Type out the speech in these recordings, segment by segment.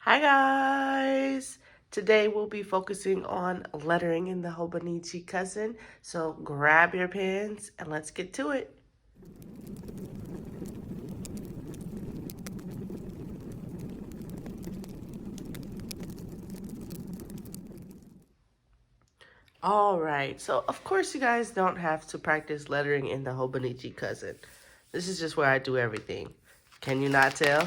Hi guys! Today we'll be focusing on lettering in the Hobonichi cousin. So grab your pens and let's get to it. Alright, so of course you guys don't have to practice lettering in the Hobonichi cousin. This is just where I do everything. Can you not tell?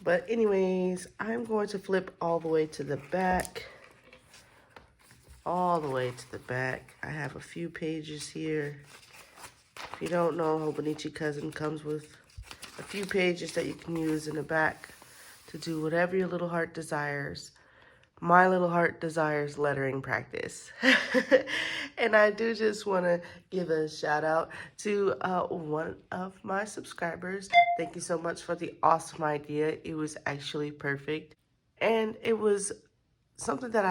But anyways, I'm going to flip all the way to the back. All the way to the back. I have a few pages here. If you don't know, Hobonichi cousin comes with a few pages that you can use in the back to do whatever your little heart desires. My little heart desires lettering practice. And I do just want to give a shout out to one of my subscribers. Thank you so much for the awesome idea. It was actually perfect. And it was something that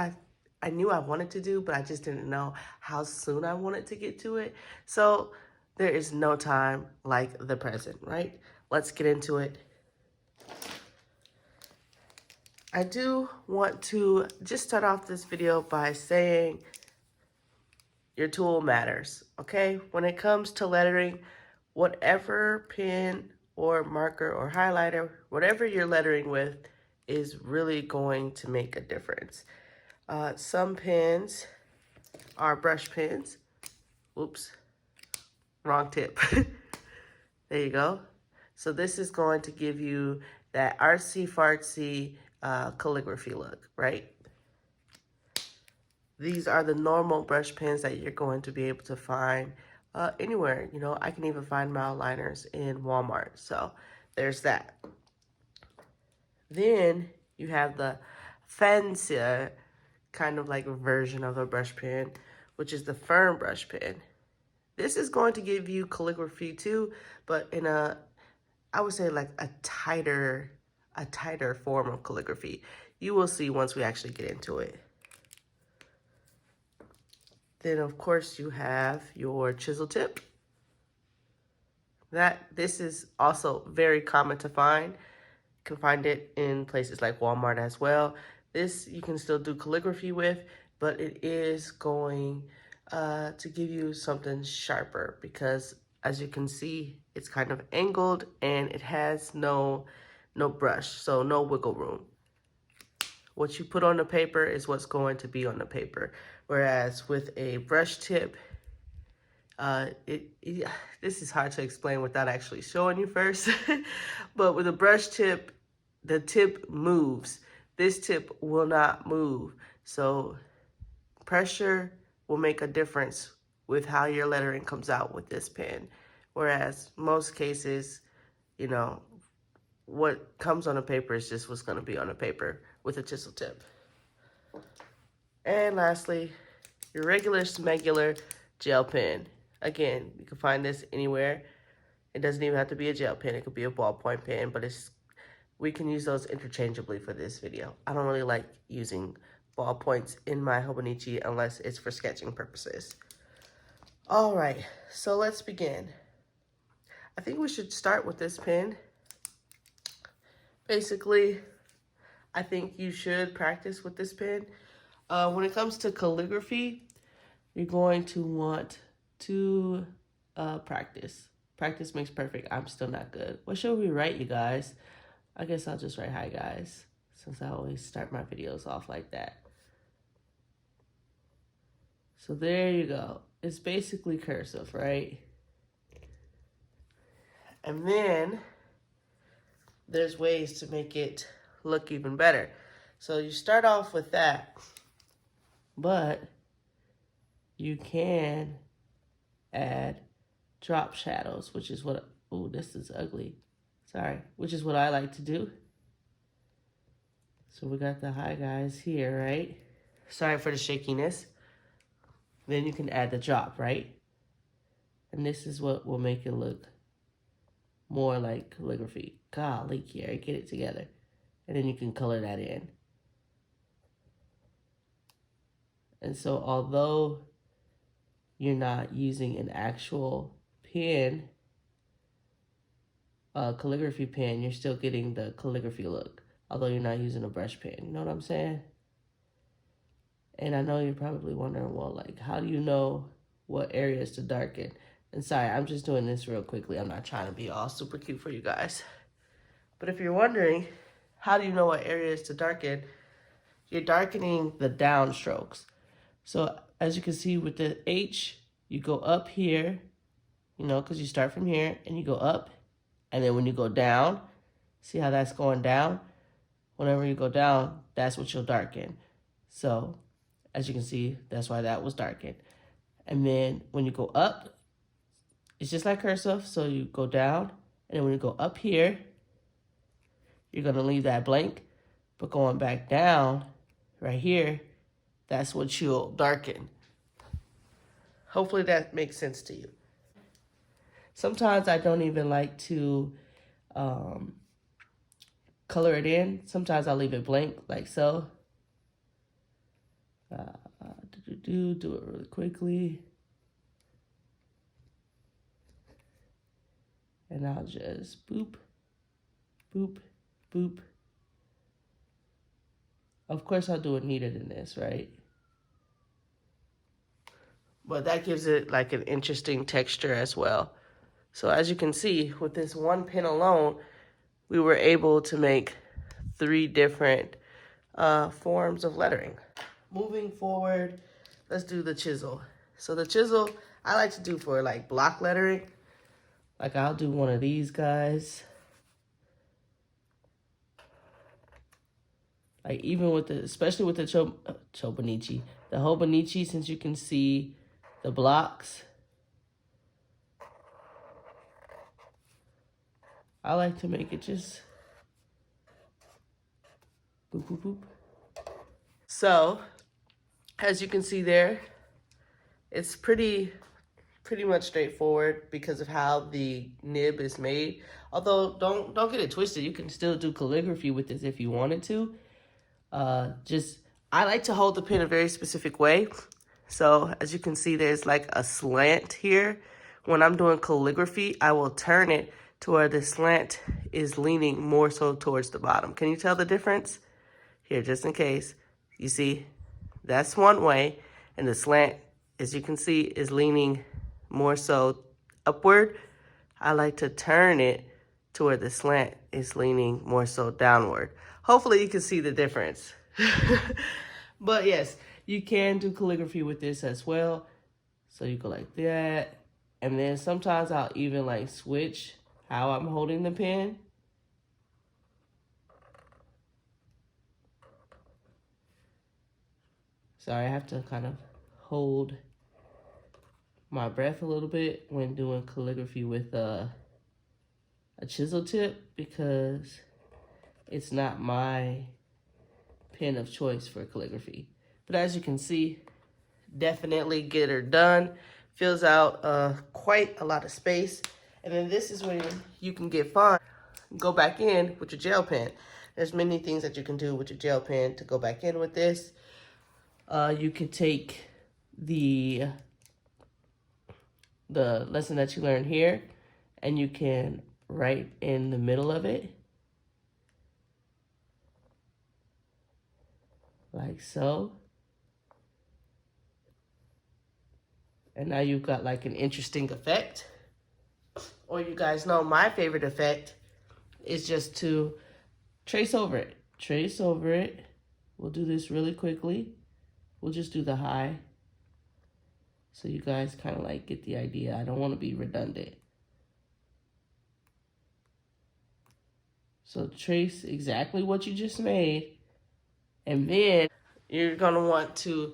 I knew I wanted to do, but I just didn't know how soon I wanted to get to it. So there is no time like the present, right? Let's get into it. I do want to just start off this video by saying your tool matters, okay? When it comes to lettering, whatever pen or marker or highlighter, whatever you're lettering with is really going to make a difference. Some pens are brush pens. Oops, wrong tip. There you go. So this is going to give you that artsy-fartsy calligraphy look, right? These are the normal brush pens that you're going to be able to find anywhere. You know, I can even find mile liners in Walmart. So there's that. Then you have the fancier kind of like version of a brush pen, which is the firm brush pen. This is going to give you calligraphy too, but in a, I would say like a tighter form of calligraphy. You will see once we actually get into it. Then of course you have your chisel tip. This is also very common to find. You can find it in places like Walmart as well. This you can still do calligraphy with, but it is going to give you something sharper because as you can see, it's kind of angled and it has no brush, so no wiggle room. What you put on the paper is what's going to be on the paper. Whereas with a brush tip, this is hard to explain without actually showing you first. But with a brush tip, the tip moves. This tip will not move. So pressure will make a difference with how your lettering comes out with this pen. Whereas most cases, you know, what comes on the paper is just what's going to be on the paper with a chisel tip. And lastly, your regular smegular gel pen. Again, you can find this anywhere. It doesn't even have to be a gel pen. It could be a ballpoint pen, but we can use those interchangeably for this video. I don't really like using ballpoints in my Hobonichi unless it's for sketching purposes. All right, so let's begin. I think we should start with this pen. Basically, I think you should practice with this pen. When it comes to calligraphy, you're going to want to practice. Practice makes perfect. I'm still not good. What should we write, you guys? I guess I'll just write hi, guys, since I always start my videos off like that. So there you go. It's basically cursive, right? And then there's ways to make it look even better. So you start off with that, but you can add drop shadows, which is what, oh, this is ugly. Sorry, which is what I like to do. So we got the hi guys here, right? Sorry for the shakiness. Then you can add the drop, right? And this is what will make it look more like calligraphy. Golly, Kiara, get it together. And then you can color that in. And so although you're not using an actual pen, calligraphy pen, you're still getting the calligraphy look, although you're not using a brush pen. You know what I'm saying? And I know you're probably wondering, well, like, how do you know what areas to darken? And sorry, I'm just doing this real quickly. I'm not trying to be all super cute for you guys. But if you're wondering, how do you know what areas to darken? You're darkening the downstrokes. So as you can see with the H, you go up here, you know, because you start from here and you go up. And then when you go down, see how that's going down? Whenever you go down, that's what you'll darken. So as you can see, that's why that was darkened. And then when you go up, it's just like cursive. So you go down, and then when you go up here, you're going to leave that blank. But going back down, right here, that's what you'll darken. Hopefully that makes sense to you. Sometimes I don't even like to color it in. Sometimes I'll leave it blank, like so. Do it really quickly. And I'll just boop, boop, boop. Of course I'll do it neater than this, right? But that gives it like an interesting texture as well. So as you can see, with this one pen alone, we were able to make 3 different forms of lettering. Moving forward, let's do the chisel. So the chisel, I like to do for like block lettering. Like I'll do one of these guys. Like even with the, especially with the Hobonichi, the Hobonichi, since you can see the blocks, I like to make it just boop, boop, boop. So, as you can see there, it's pretty much straightforward because of how the nib is made. Although, don't get it twisted. You can still do calligraphy with this if you wanted to. I like to hold the pen a very specific way. So, as you can see, there's like a slant here. When I'm doing calligraphy, I will turn it to where the slant is leaning more so towards the bottom. Can you tell the difference? Here, just in case. You see, that's one way, and the slant, as you can see, is leaning more so upward. I like to turn it to where the slant is leaning more so downward. Hopefully you can see the difference. But yes, you can do calligraphy with this as well. So you go like that. And then sometimes I'll even like switch how I'm holding the pen. Sorry, I have to kind of hold my breath a little bit when doing calligraphy with a chisel tip because it's not my pen of choice for calligraphy. But as you can see, definitely get her done. Fills out quite a lot of space. And then this is when you can get fun. Go back in with your gel pen. There's many things that you can do with your gel pen to go back in with this. You could take the lesson that you learned here and you can write in the middle of it. Like so. And now you've got like an interesting effect. Or you guys know my favorite effect is just to trace over it. Trace over it. We'll do this really quickly. We'll just do the high. So you guys kind of like get the idea. I don't want to be redundant. So trace exactly what you just made. And then you're going to want to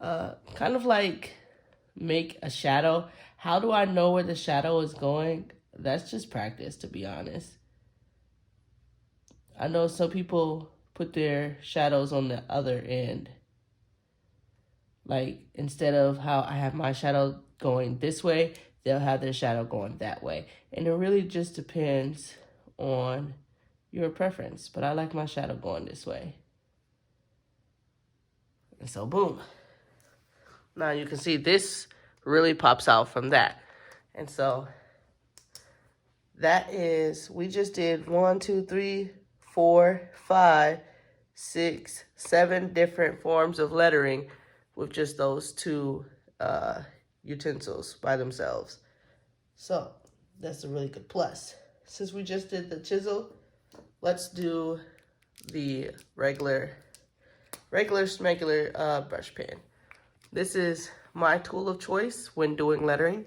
kind of like make a shadow. How do I know where the shadow is going? That's just practice, to be honest. I know some people put their shadows on the other end. Like, instead of how I have my shadow going this way, they'll have their shadow going that way. And it really just depends on your preference. But I like my shadow going this way. And so, boom. Now you can see this really pops out from that. And so, That is, we just did 1, 2, 3, 4, 5, 6, 7 different forms of lettering with just those two utensils by themselves. So that's a really good plus. Since we just did the chisel, let's do the regular smegular brush pen. This is my tool of choice when doing lettering.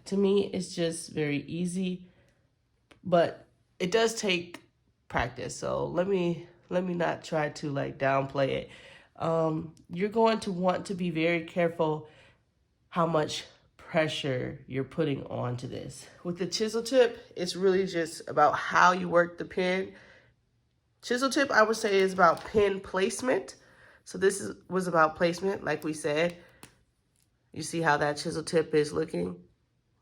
To me, it's just very easy, but it does take practice. So let me not try to like downplay it. You're going to want to be very careful how much pressure you're putting onto this. With the chisel tip, it's really just about how you work the pen. Chisel tip, I would say, is about pen placement. So this was about placement, like we said. You see how that chisel tip is looking?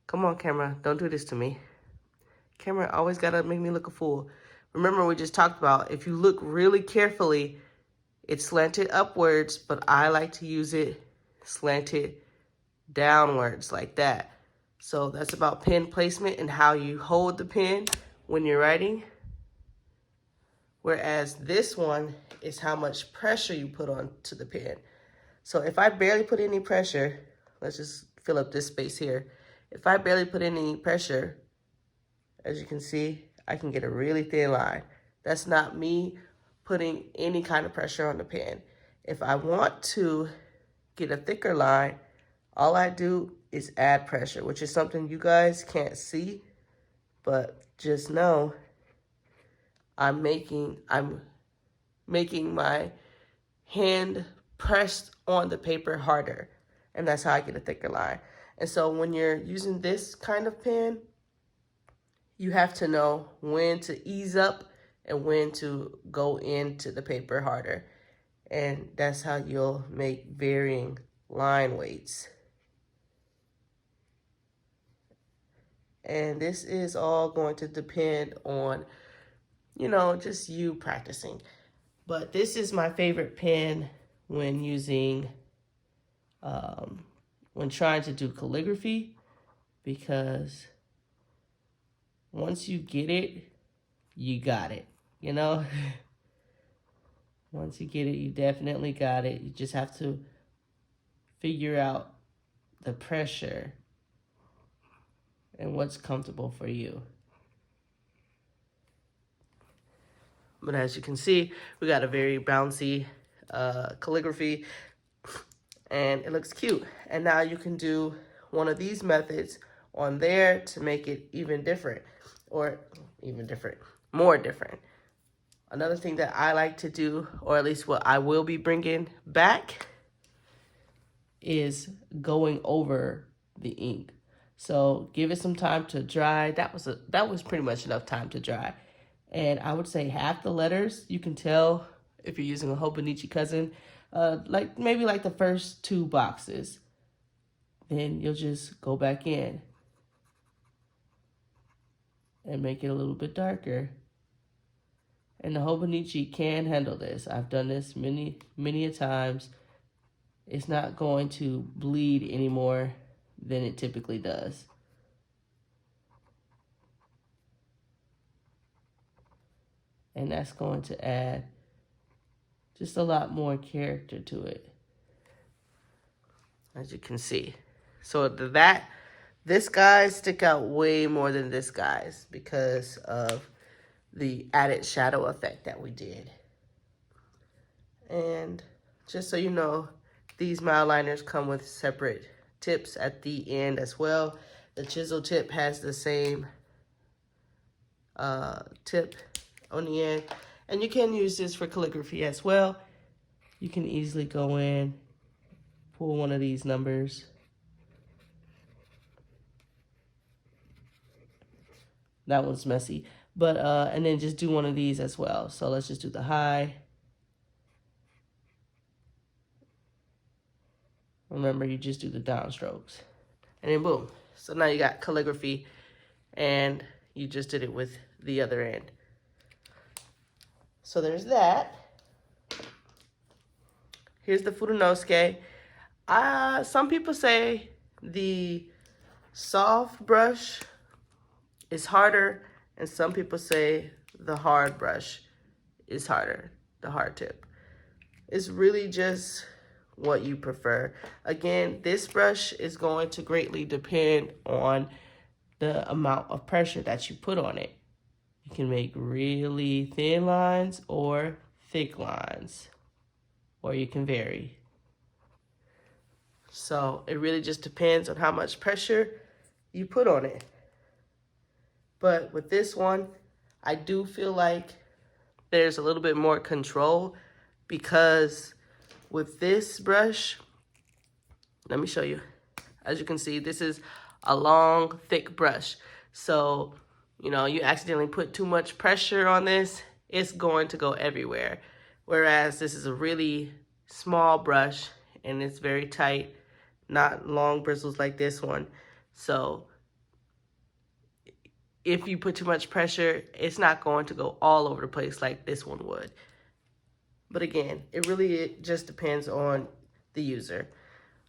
Come on, camera, don't do this to me. Camera always gotta make me look a fool. Remember, we just talked about, if you look really carefully, it's slanted upwards, but I like to use it slanted downwards like that. So that's about pen placement and how you hold the pen when you're writing. Whereas this one is how much pressure you put onto the pen. So if I barely put any pressure, let's just fill up this space here. If I barely put any pressure, as you can see, I can get a really thin line. That's not me putting any kind of pressure on the pen. If I want to get a thicker line, all I do is add pressure, which is something you guys can't see, but just know I'm making my hand pressed on the paper harder, and that's how I get a thicker line. And so when you're using this kind of pen, you have to know when to ease up and when to go into the paper harder. And that's how you'll make varying line weights. And this is all going to depend on, just you practicing. But this is my favorite pen when using, when trying to do calligraphy, because once you get it, you got it, Once you get it, you definitely got it. You just have to figure out the pressure and what's comfortable for you. But as you can see, we got a very bouncy calligraphy, and it looks cute. And now you can do one of these methods on there to make it even different, or even different, more different. Another thing that I like to do, or at least what I will be bringing back, is going over the ink. So give it some time to dry. That was pretty much enough time to dry. And I would say half the letters, you can tell if you're using a Hobokiki cousin, maybe like the first 2 boxes. Then you'll just go back in and make it a little bit darker. And the Hobokiki can handle this. I've done this many a times. It's not going to bleed any more than it typically does. And that's going to add just a lot more character to it, as you can see. So this guys stick out way more than this guys because of the added shadow effect that we did. And just so you know, these mile liners come with separate tips at the end as well. The chisel tip has the same tip on the end. And you can use this for calligraphy as well. You can easily go in, pull one of these numbers. That one's messy. But, and then just do one of these as well. So let's just do the high. Remember, you just do the downstrokes. And then boom. So now you got calligraphy, and you just did it with the other end. So there's that. Here's the Furunosuke. Some people say the soft brush is harder, and some people say the hard brush is harder, the hard tip. It's really just what you prefer. Again, this brush is going to greatly depend on the amount of pressure that you put on it. You can make really thin lines or thick lines, or you can vary. So it really just depends on how much pressure you put on it. But with this one, I do feel like there's a little bit more control, because with this brush, let me show you. As you can see, this is a long, thick brush. So, you know, you accidentally put too much pressure on this, it's going to go everywhere. Whereas this is a really small brush and it's very tight, not long bristles like this one. So if you put too much pressure, it's not going to go all over the place like this one would. But again, it just depends on the user.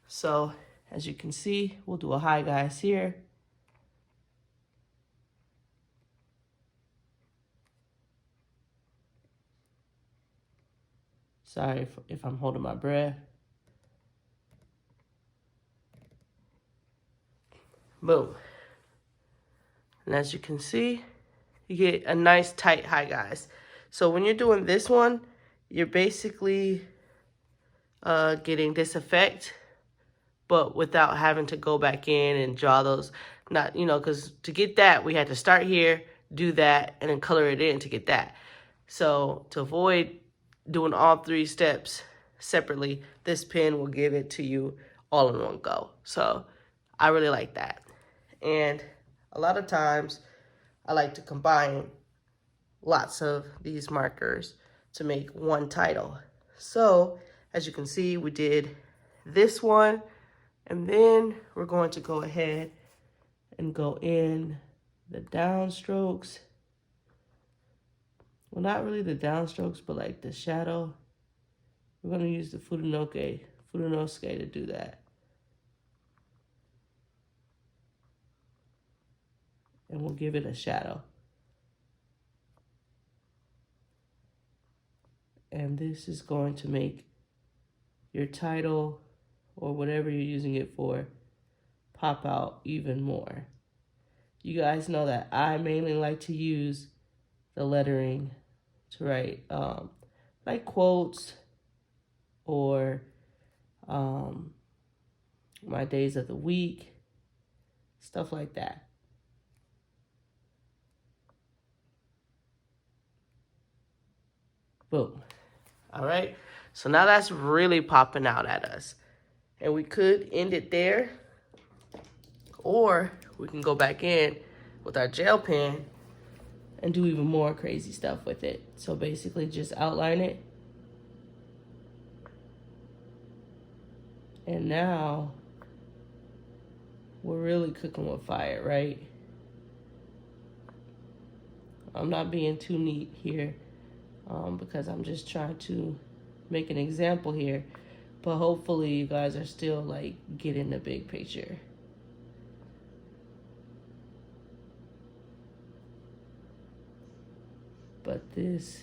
So as you can see, we'll do a hi guys here. Sorry if I'm holding my breath. Boom. And as you can see, you get a nice tight hi guys. So when you're doing this one, you're basically getting this effect, but without having to go back in and draw those, not, you know, because to get that, we had to start here, do that, and then color it in to get that. So to avoid doing all three steps separately, this pen will give it to you all in one go. So I really like that. And a lot of times I like to combine lots of these markers to make one title. So as you can see, we did this one, and then we're going to go ahead and go in the downstrokes. Well, not really the downstrokes, but like the shadow. We're going to use the Fudenosuke to do that. And we'll give it a shadow. And this is going to make your title or whatever you're using it for pop out even more. You guys know that I mainly like to use the lettering to write like quotes or my days of the week, stuff like that. Boom. All right, so now that's really popping out at us. And we could end it there, or we can go back in with our gel pen and do even more crazy stuff with it. So basically just outline it. And now we're really cooking with fire, right? I'm not being too neat here because I'm just trying to make an example here. But hopefully you guys are still like getting the big picture. But this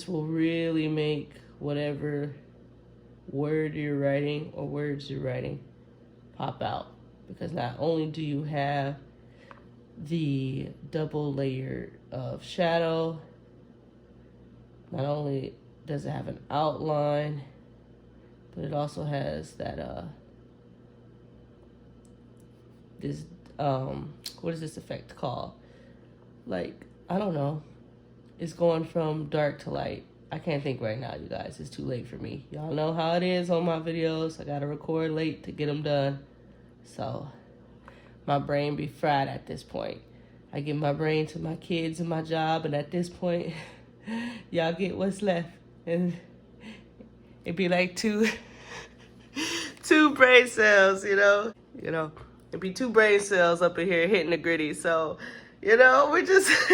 will really make whatever word you're writing or words you're writing pop out. Because not only do you have the double layer of shadow, not only does it have an outline, but it also has that this what is this effect called? Like, I don't know. It's going from dark to light. I can't think right now, you guys. It's too late for me. Y'all know how it is on my videos. I gotta record late to get them done. So my brain be fried at this point. I give my brain to my kids and my job, and at this point, y'all get what's left. And it'd be like two brain cells, you know? It'd be two brain cells up in here hitting the gritty. So, we're just,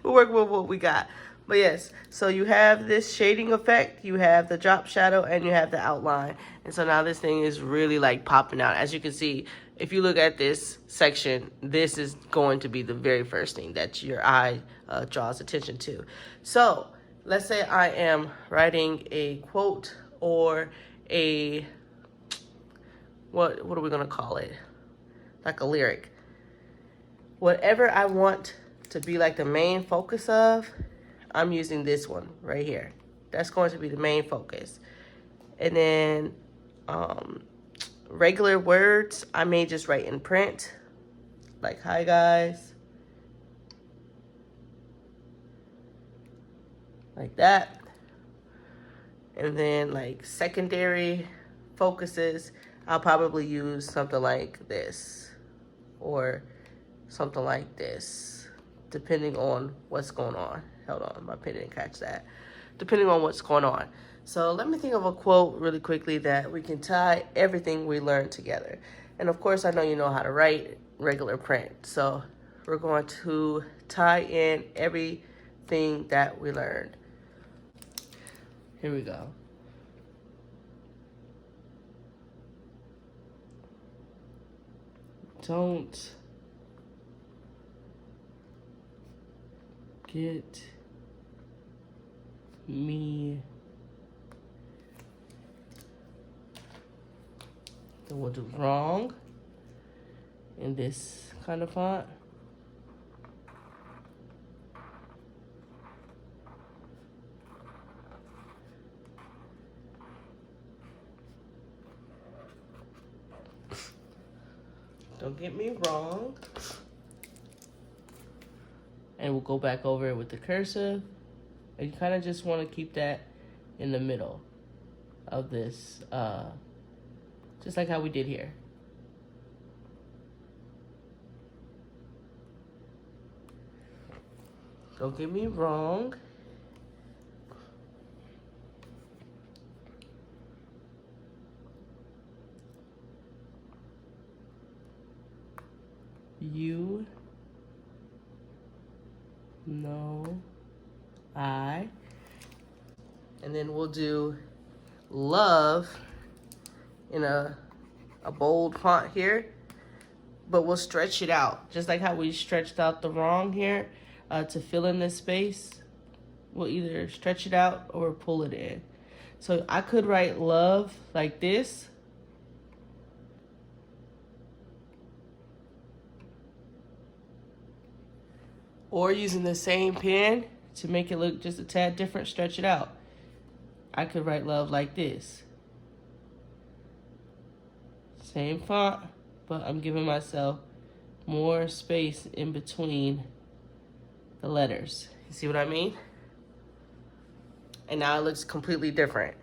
we're working with what we got. But yes, so you have this shading effect, you have the drop shadow, and you have the outline. And so now this thing is really like popping out. As you can see, if you look at this section, this is going to be the very first thing that your eye draws attention to. So let's say I am writing a quote or a, what are we gonna call it? Like a lyric. Whatever I want to be like the main focus of, I'm using this one right here. That's going to be the main focus. And then regular words, I may just write in print, like hi guys, like that. And then like secondary focuses, I'll probably use something like this or something like this, depending on what's going on. Hold on, my pen didn't catch that. Depending on what's going on. So let me think of a quote really quickly that we can tie everything we learned together. And of course, I know you know how to write regular print. So we're going to tie in everything that we learned. Here we go. Don't get me. Then we'll do wrong in this kind of font. Don't get me wrong. And we'll go back over it with the cursive. And you kind of just want to keep that in the middle of this, just like how we did here. Don't get me wrong. You know I. And then we'll do love in a bold font here, but we'll stretch it out. Just like how we stretched out the wrong here to fill in this space. We'll either stretch it out or pull it in. So I could write love like this. Or using the same pen to make it look just a tad different, stretch it out. I could write love like this. Same font, but I'm giving myself more space in between the letters. You see what I mean? And now it looks completely different.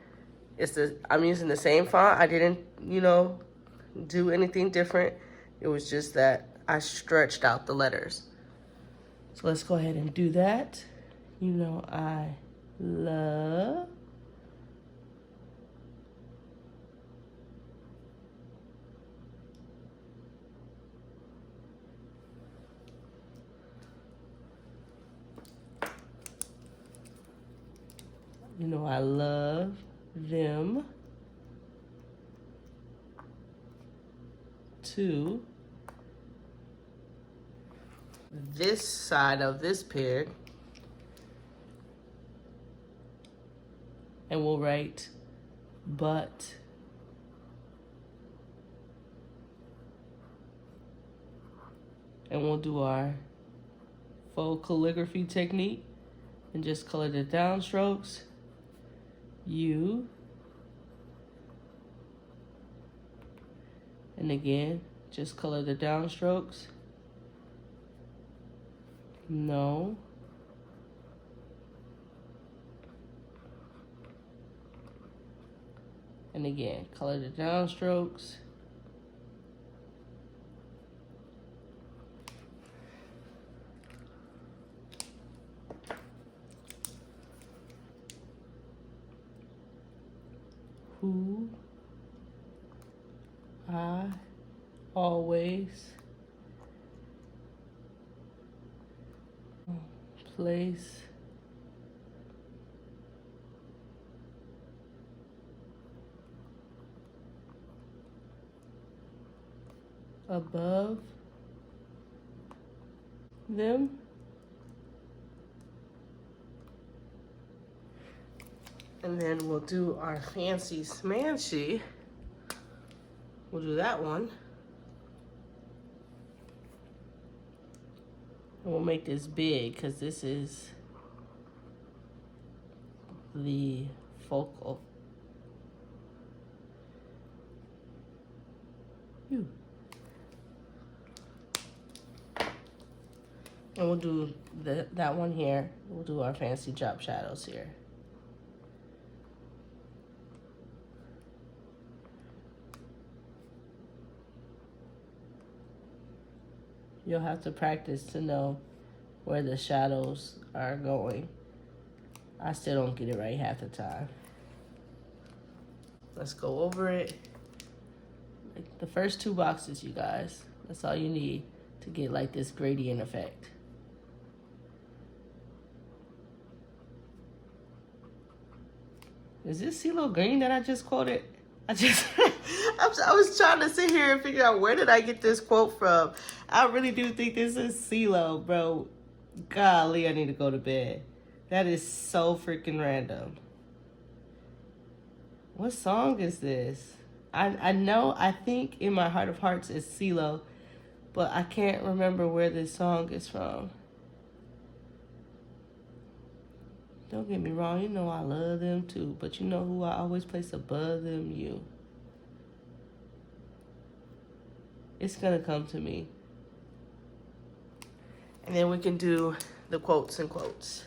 I'm using the same font. I didn't, do anything different. It was just that I stretched out the letters. So let's go ahead and do that. You know I love. You know I love them too. This side of this pig, and we'll write but. And we'll do our faux calligraphy technique and just color the downstrokes. You. And again, just color the downstrokes. No. And again, color the downstrokes. Who I always place above them. And then we'll do our fancy smancy. We'll do that one. And we'll make this big because this is the focal. And we'll do that one here. We'll do our fancy drop shadows here. You'll have to practice to know where the shadows are going. I still don't get it right half the time. Let's go over it. Like the first 2 boxes, you guys. That's all you need to get like this gradient effect. Is this CeeLo Green that I just quoted? I was trying to sit here and figure out where did I get this quote from. I really do think this is CeeLo, bro. Golly, I need to go to bed. That is so freaking random. What song is this? I know, I think in my heart of hearts it's CeeLo, but I can't remember where this song is from. Don't get me wrong, you know I love them too, but you know who I always place above them? You. It's gonna come to me. And then we can do the quotes and quotes.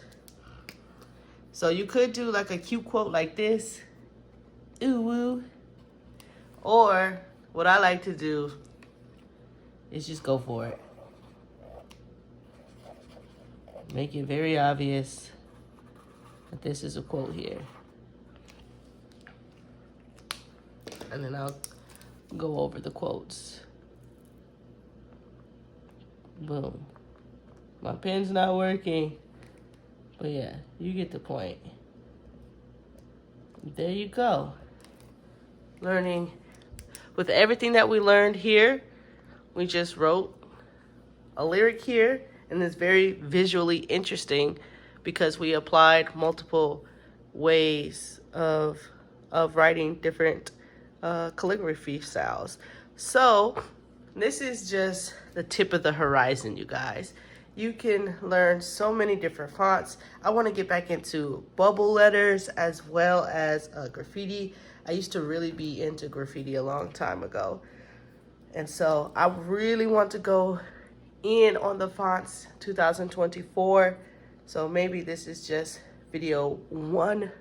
So you could do like a cute quote like this. Ooh woo. Or what I like to do is just go for it. Make it very obvious that this is a quote here. And then I'll go over the quotes. Boom. My pen's not working. But yeah, you get the point. There you go. Learning. With everything that we learned here, we just wrote a lyric here, and it's very visually interesting because we applied multiple ways of writing different calligraphy styles. So this is just the tip of the horizon, you guys. You can learn so many different fonts. I want to get back into bubble letters as well as graffiti. I used to really be into graffiti a long time ago. And so I really want to go in on the fonts 2024. So maybe this is just video 1,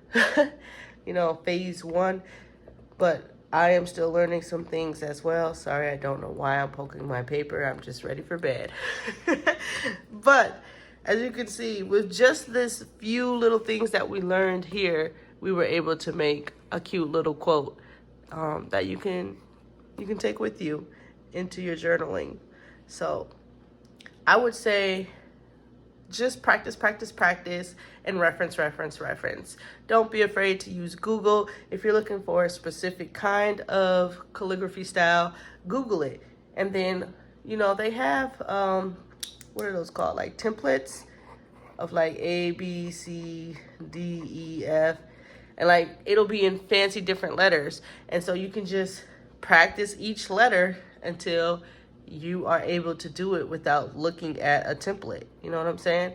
you know, phase 1. But I am still learning some things as well. Sorry, I don't know why I'm poking my paper. I'm just ready for bed. But as you can see, with just this few little things that we learned here, we were able to make a cute little quote that you can take with you into your journaling. So I would say just practice, practice, practice, and reference, reference, reference. Don't be afraid to use Google. If you're looking for a specific kind of calligraphy style, Google it. And then, you know, they have, what are those called? Like templates of like A, B, C, D, E, F. And like, it'll be in fancy different letters. And so you can just practice each letter until you are able to do it without looking at a template. You know what I'm saying?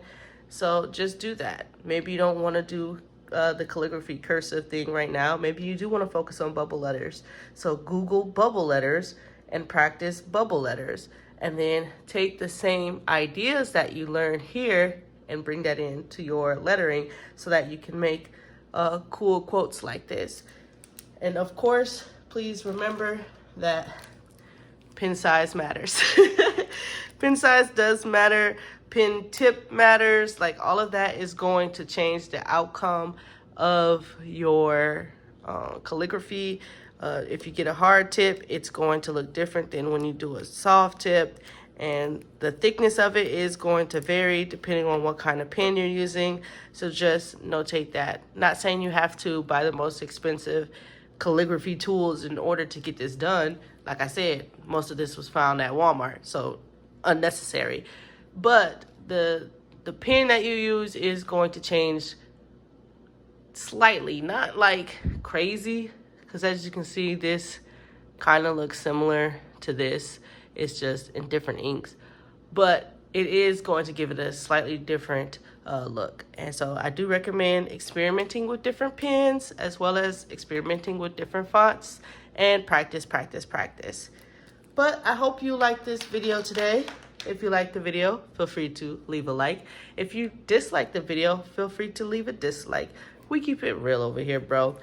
So just do that. Maybe you don't want to do the calligraphy cursive thing right now. Maybe you do want to focus on bubble letters. So Google bubble letters and practice bubble letters. And then take the same ideas that you learned here and bring that into your lettering so that you can make cool quotes like this. And of course, please remember that pen size matters. Pen size does matter. Pen tip matters. Like, all of that is going to change the outcome of your calligraphy. If you get a hard tip, it's going to look different than when you do a soft tip. And the thickness of it is going to vary depending on what kind of pen you're using. So just notate that. Not saying you have to buy the most expensive calligraphy tools in order to get this done. like I said, most of this was found at Walmart, so unnecessary. But the pen that you use is going to change slightly, not like crazy, because as you can see, this kind of looks similar to this. It's just in different inks, but it is going to give it a slightly different look. And so I do recommend experimenting with different pens, as well as experimenting with different fonts, and practice, practice, practice. But I hope you liked this video today. If you liked the video, feel free to leave a like. If you disliked the video, feel free to leave a dislike. We keep it real over here, bro.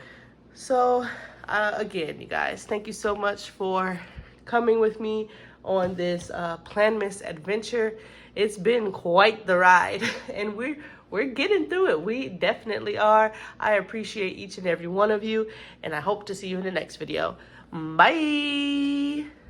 So again, you guys, thank you so much for coming with me on this Planmas adventure. It's been quite the ride, and we're getting through it. We definitely are. I appreciate each and every one of you, and I hope to see you in the next video. Bye.